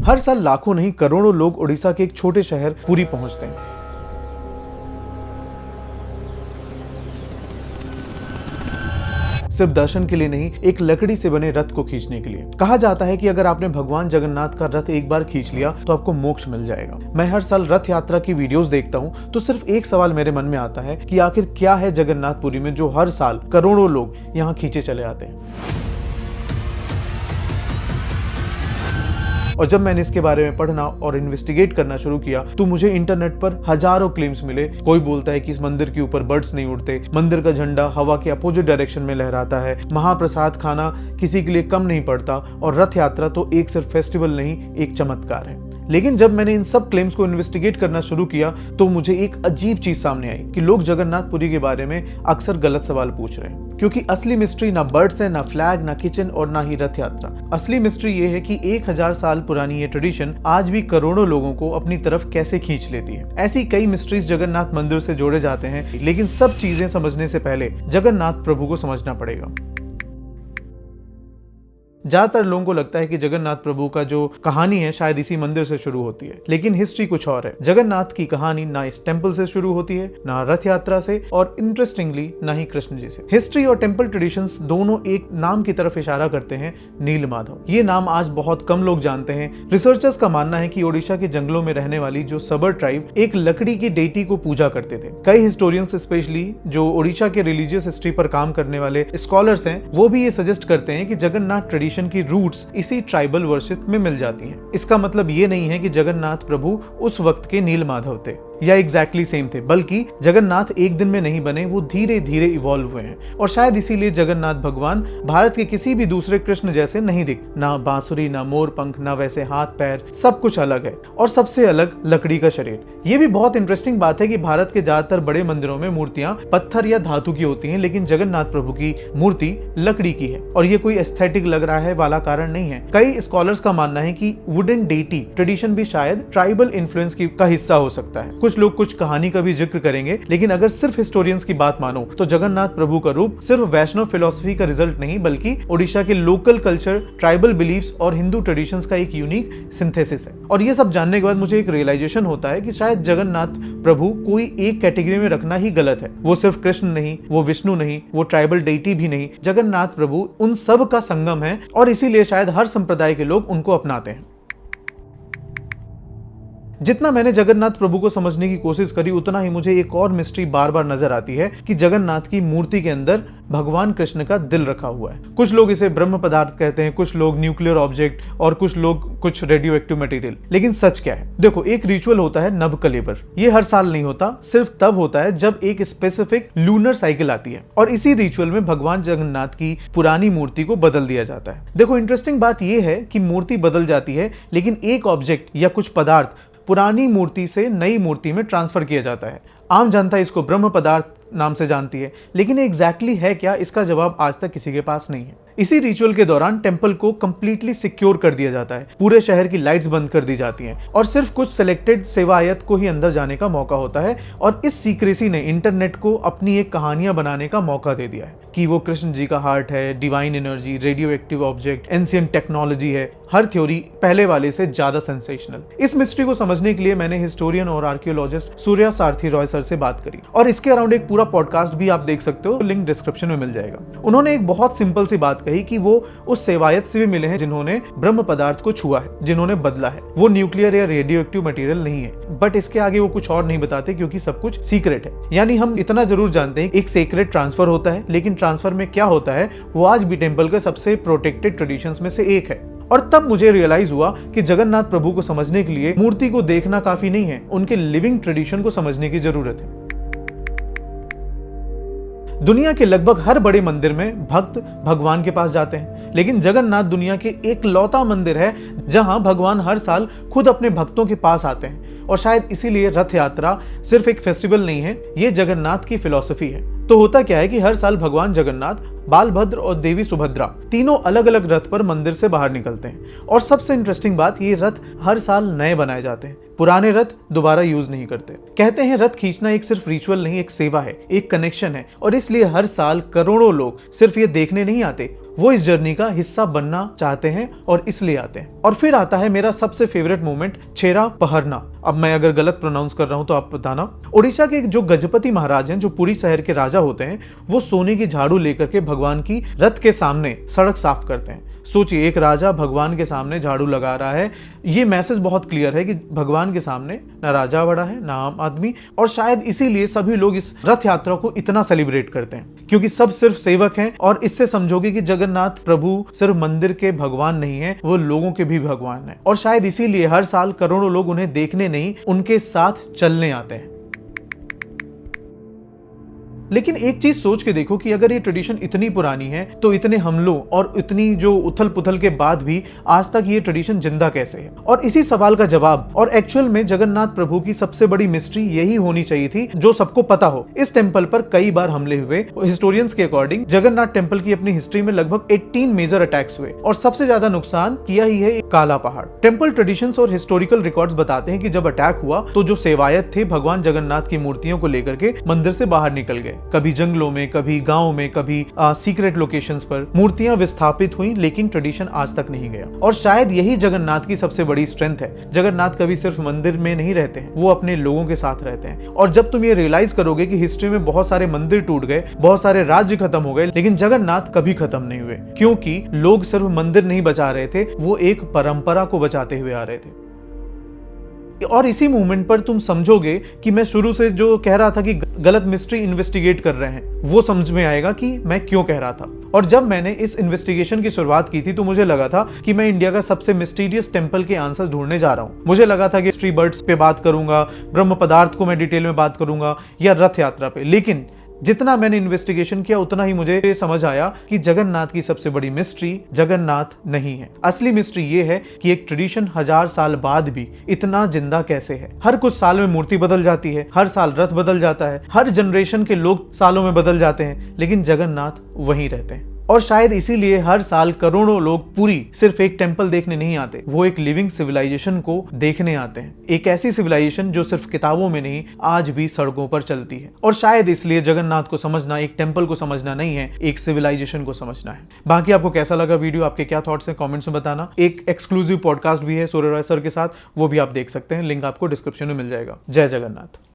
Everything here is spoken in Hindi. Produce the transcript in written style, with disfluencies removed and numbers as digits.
हर साल लाखों नहीं करोड़ों लोग उड़ीसा के एक छोटे शहर पुरी पहुंचते हैं। सिर्फ दर्शन के लिए नहीं, एक लकड़ी से बने रथ को खींचने के लिए। कहा जाता है कि अगर आपने भगवान जगन्नाथ का रथ एक बार खींच लिया तो आपको मोक्ष मिल जाएगा। मैं हर साल रथ यात्रा की वीडियोस देखता हूँ तो सिर्फ एक सवाल मेरे मन में आता है कि आखिर क्या है जगन्नाथपुरी में जो हर साल करोड़ों लोग यहाँ खींचे चले आते हैं। और जब मैंने इसके बारे में पढ़ना और इन्वेस्टिगेट करना शुरू किया तो मुझे इंटरनेट पर हजारों क्लेम्स मिले। कोई बोलता है कि इस मंदिर के ऊपर बर्ड्स नहीं उड़ते, मंदिर का झंडा हवा के अपोजिट डायरेक्शन में लहराता है, महाप्रसाद खाना किसी के लिए कम नहीं पड़ता और रथ यात्रा तो एक सिर्फ फेस्टिवल नहीं, एक चमत्कार है। लेकिन जब मैंने इन सब क्लेम्स को इन्वेस्टिगेट करना शुरू किया तो मुझे एक अजीब चीज सामने आई कि लोग जगन्नाथपुरी के बारे में अक्सर गलत सवाल पूछ रहे हैं। क्योंकि असली मिस्ट्री ना बर्ड्स है, ना फ्लैग, ना किचन और ना ही रथ यात्रा। असली मिस्ट्री ये है कि 1000 साल पुरानी ये ट्रेडिशन आज भी करोड़ों लोगों को अपनी तरफ कैसे खींच लेती है। ऐसी कई मिस्ट्रीज जगन्नाथ मंदिर से जोड़े जाते हैं, लेकिन सब चीजें समझने से पहले जगन्नाथ प्रभु को समझना पड़ेगा। ज्यादातर लोगों को लगता है कि जगन्नाथ प्रभु का जो कहानी है शायद इसी मंदिर से शुरू होती है, लेकिन हिस्ट्री कुछ और है। जगन्नाथ की कहानी ना इस टेंपल से शुरू होती है, ना रथ यात्रा से और इंटरेस्टिंगली ना ही कृष्ण जी से। हिस्ट्री और टेंपल ट्रेडिशंस दोनों एक नाम की तरफ इशारा करते हैं, नीलमाधव। ये नाम आज बहुत कम लोग जानते हैं। रिसर्चर्स का मानना है कि ओडिशा के जंगलों में रहने वाली जो सबर ट्राइब एक लकड़ी की डेटी को पूजा करते थे। कई हिस्टोरियंस स्पेशली जो ओडिशा के रिलीजियस हिस्ट्री पर काम करने वाले स्कॉलर्स हैं, वो भी ये सजेस्ट करते हैं कि जगन्नाथ ट्रेडिशन की रूट्स इसी ट्राइबल वर्शिप में मिल जाती हैं। इसका मतलब ये नहीं है कि जगन्नाथ प्रभु उस वक्त के नीलमाधव थे या एग्जैक्टली सेम थे, बल्कि जगन्नाथ एक दिन में नहीं बने, वो धीरे धीरे इवॉल्व हुए हैं। और शायद इसीलिए जगन्नाथ भगवान भारत के किसी भी दूसरे कृष्ण जैसे नहीं दिखते। ना बांसुरी, ना मोर पंख, ना वैसे हाथ पैर, सब कुछ अलग है और सबसे अलग लकड़ी का शरीर। ये भी बहुत इंटरेस्टिंग बात है कि भारत के ज्यादातर बड़े मंदिरों में मूर्तियां पत्थर या धातु की होती हैं, लेकिन जगन्नाथ प्रभु की मूर्ति लकड़ी की है। और ये कोई एस्थेटिक लग रहा है वाला कारण नहीं है। कई स्कॉलर्स का मानना है कि वुडन डेटी ट्रेडिशन भी शायद ट्राइबल इन्फ्लुएंस का हिस्सा हो सकता है। कुछ लोग कुछ कहानी का भी जिक्र करेंगे, लेकिन अगर सिर्फ हिस्टोरियंस की बात मानो तो जगन्नाथ प्रभु का रूप सिर्फ वैष्णव फिलॉसफी का रिजल्ट नहीं, बल्कि ओडिशा के लोकल कल्चर, ट्राइबल बिलीफ्स और हिंदू ट्रेडिशंस का एक यूनिक सिंथेसिस है। और ये सब जानने के बाद मुझे एक रियलाइजेशन होता है कि शायद जगन्नाथ प्रभु कोई एक कैटेगरी में रखना ही गलत है। वो सिर्फ कृष्ण नहीं, वो विष्णु नहीं, वो ट्राइबल डेटी भी नहीं। जगन्नाथ प्रभु उन सब का संगम है और इसीलिए शायद हर संप्रदाय के लोग उनको अपनाते हैं। जितना मैंने जगन्नाथ प्रभु को समझने की कोशिश करी, उतना ही मुझे एक और मिस्ट्री बार बार नजर आती है कि जगन्नाथ की मूर्ति के अंदर भगवान कृष्ण का दिल रखा हुआ है। कुछ लोग इसे ब्रह्म पदार्थ कहते हैं, कुछ लोग न्यूक्लियर ऑब्जेक्ट और कुछ लोग कुछ रेडियो एक्टिव मटेरियल। लेकिन सच क्या है? देखो, एक रिचुअल होता है नभ कलेबर। ये हर साल नहीं होता, सिर्फ तब होता है जब एक स्पेसिफिक लूनर साइकिल आती है और इसी रिचुअल में भगवान जगन्नाथ की पुरानी मूर्ति को बदल दिया जाता है। देखो, इंटरेस्टिंग बात यह है कि मूर्ति बदल जाती है, लेकिन एक ऑब्जेक्ट या कुछ पदार्थ पुरानी मूर्ति से नई मूर्ति में ट्रांसफर किया जाता है। आम जनता इसको ब्रह्म पदार्थ नाम से जानती है, लेकिन एग्जैक्टली है क्या, इसका जवाब आज तक किसी के पास नहीं है। इसी रिचुअल के दौरान टेंपल को कंप्लीटली सिक्योर कर दिया जाता है, पूरे शहर की लाइट्स बंद कर दी जाती हैं और सिर्फ कुछ सिलेक्टेड सेवायत को ही अंदर जाने का मौका होता है। और इस सीक्रेसी ने इंटरनेट को अपनी एक कहानियां बनाने का मौका दे दिया है कि वो कृष्ण जी का हार्ट है, divine energy, radio active object, ancient technology है। हर थ्योरी पहले वाले से ज्यादा सेंसेशनल। इस मिस्ट्री को समझने के लिए मैंने हिस्टोरियन और आर्कियोलॉजिस्ट सूर्या सारथी रॉय सर से बात करी और इसके अराउंड एक पूरा पॉडकास्ट भी आप देख सकते हो, लिंक डिस्क्रिप्शन में मिल जाएगा। उन्होंने एक बहुत सिंपल सी बात कही कि वो उस सेवायत से भी मिले हैं जिन्होंने ब्रह्म पदार्थ को छुआ है, जिन्होंने बदला है। वो न्यूक्लियर या रेडियो एक्टिव मटेरियल नहीं है, बट इसके आगे वो कुछ और नहीं बताते क्योंकि सब कुछ सीक्रेट है। यानी हम इतना जरूर जानते हैं एक सीक्रेट ट्रांसफर होता है, लेकिन ट्रांसफर में क्या होता है वो आज भी टेंपल के सबसे प्रोटेक्टेड ट्रेडिशंस में से एक है। और तब मुझे रियलाइज हुआ कि जगन्नाथ प्रभु को समझने के लिए मूर्ति को देखना काफी नहीं है, उनके लिविंग ट्रेडिशन को समझने की जरूरत है। दुनिया के लगभग हर बड़े मंदिर में भक्त भगवान के पास जाते हैं, लेकिन जगन्नाथ दुनिया के एकलौता मंदिर है जहां भगवान हर साल खुद अपने भक्तों के पास आते हैं। और शायद इसीलिए रथ यात्रा सिर्फ एक फेस्टिवल नहीं है, ये जगन्नाथ की फिलॉसफी है। तो होता क्या है कि हर साल भगवान जगन्नाथ बालभद्र और देवी सुभद्रा तीनों अलग अलग रथ पर मंदिर से बाहर निकलते हैं। और सबसे इंटरेस्टिंग बात, ये रथ हर साल नए बनाए जाते हैं, पुराने रथ दोबारा यूज नहीं करते। कहते हैं रथ खींचना एक सिर्फ रिचुअल नहीं, एक सेवा है, एक कनेक्शन है, और इसलिए हर साल करोड़ों लोग सिर्फ ये देखने नहीं आते, वो इस जर्नी का हिस्सा बनना चाहते हैं और इसलिए आते हैं। और फिर आता है मेरा सबसे फेवरेट मोमेंट, छेरा पहरना। अब मैं अगर गलत प्रोनाउंस कर रहा हूं तो आप बताना। उड़ीसा के जो गजपति महाराज हैं, जो पुरी शहर के राजा होते हैं, वो सोने की झाड़ू लेकर के भगवान की रथ के सामने सड़क साफ करते हैं। सोचिए, एक राजा भगवान के सामने झाड़ू लगा रहा है। ये मैसेज बहुत क्लियर है कि भगवान के सामने ना राजा बड़ा है ना आम आदमी। और शायद इसीलिए सभी लोग इस रथ यात्रा को इतना सेलिब्रेट करते हैं, क्योंकि सब सिर्फ सेवक हैं। और इससे समझोगे कि जगन्नाथ प्रभु सिर्फ मंदिर के भगवान नहीं है, वो लोगों के भी भगवान है। और शायद इसीलिए हर साल करोड़ों लोग उन्हें देखने नहीं, उनके साथ चलने आते हैं। लेकिन एक चीज सोच के देखो कि अगर ये ट्रेडिशन इतनी पुरानी है तो इतने हमलों और इतनी जो उथल पुथल के बाद भी आज तक ये ट्रेडिशन जिंदा कैसे है? और इसी सवाल का जवाब, और एक्चुअल में जगन्नाथ प्रभु की सबसे बड़ी मिस्ट्री यही होनी चाहिए थी, जो सबको पता हो। इस टेंपल पर कई बार हमले हुए। हिस्टोरियंस के अकॉर्डिंग जगन्नाथ टेंपल की अपनी हिस्ट्री में लगभग 18 मेजर अटैक्स हुए, और सबसे ज्यादा नुकसान किया ही है काला पहाड़। टेंपल ट्रेडिशंस और हिस्टोरिकल रिकॉर्ड्स बताते हैं कि जब अटैक हुआ तो जो सेवायत थे भगवान जगन्नाथ की मूर्तियों को लेकर के मंदिर से बाहर निकल गए। कभी जंगलों में, कभी गांव में, कभी सीक्रेट लोकेशंस पर मूर्तियां विस्थापित हुई, लेकिन ट्रेडिशन आज तक नहीं गया। और शायद यही जगन्नाथ की सबसे बड़ी स्ट्रेंथ है। जगन्नाथ कभी सिर्फ मंदिर में नहीं रहते हैं, वो अपने लोगों के साथ रहते हैं। और जब तुम ये रियलाइज करोगे कि हिस्ट्री में बहुत सारे मंदिर टूट गए, बहुत सारे राज्य खत्म हो गए, लेकिन जगन्नाथ कभी खत्म नहीं हुए, क्योंकि लोग सिर्फ मंदिर नहीं बचा रहे थे, वो एक परंपरा को बचाते हुए आ रहे थे। और इसी मूवमेंट पर तुम समझोगे कि मैं शुरू से जो कह रहा था कि गलत मिस्ट्री इन्वेस्टिगेट कर रहे हैं, वो समझ में आएगा कि मैं क्यों कह रहा था। और जब मैंने इस इन्वेस्टिगेशन की शुरुआत की थी तो मुझे लगा था कि मैं इंडिया का सबसे मिस्टीरियस टेंपल के आंसर्स ढूंढने जा रहा हूं। मुझे लगा था कि हिस्ट्री बर्ड्स पे बात करूंगा, ब्रह्म पदार्थ को मैं डिटेल में बात करूंगा, या रथ यात्रा पे। लेकिन जितना मैंने इन्वेस्टिगेशन किया उतना ही मुझे समझ आया कि जगन्नाथ की सबसे बड़ी मिस्ट्री जगन्नाथ नहीं है। असली मिस्ट्री ये है कि एक ट्रेडिशन 1000 साल बाद भी इतना जिंदा कैसे है। हर कुछ साल में मूर्ति बदल जाती है, हर साल रथ बदल जाता है, हर जनरेशन के लोग सालों में बदल जाते हैं, लेकिन जगन्नाथ वहीं रहते हैं। और शायद इसीलिए हर साल करोड़ों लोग पूरी सिर्फ एक टेंपल देखने नहीं आते, वो एक लिविंग सिविलाइजेशन को देखने आते हैं। एक ऐसी सिविलाइजेशन जो सिर्फ किताबों में नहीं, आज भी सड़कों पर चलती है। और शायद इसलिए जगन्नाथ को समझना एक टेंपल को समझना नहीं है, एक सिविलाइजेशन को समझना है। बाकी आपको कैसा लगा वीडियो, आपके क्या थॉट्स हैं कमेंट्स में बताना। एक एक्सक्लूसिव पॉडकास्ट भी है सूर्य रॉय सर के साथ, वो भी आप देख सकते हैं, लिंक आपको डिस्क्रिप्शन में मिल जाएगा। जय जगन्नाथ।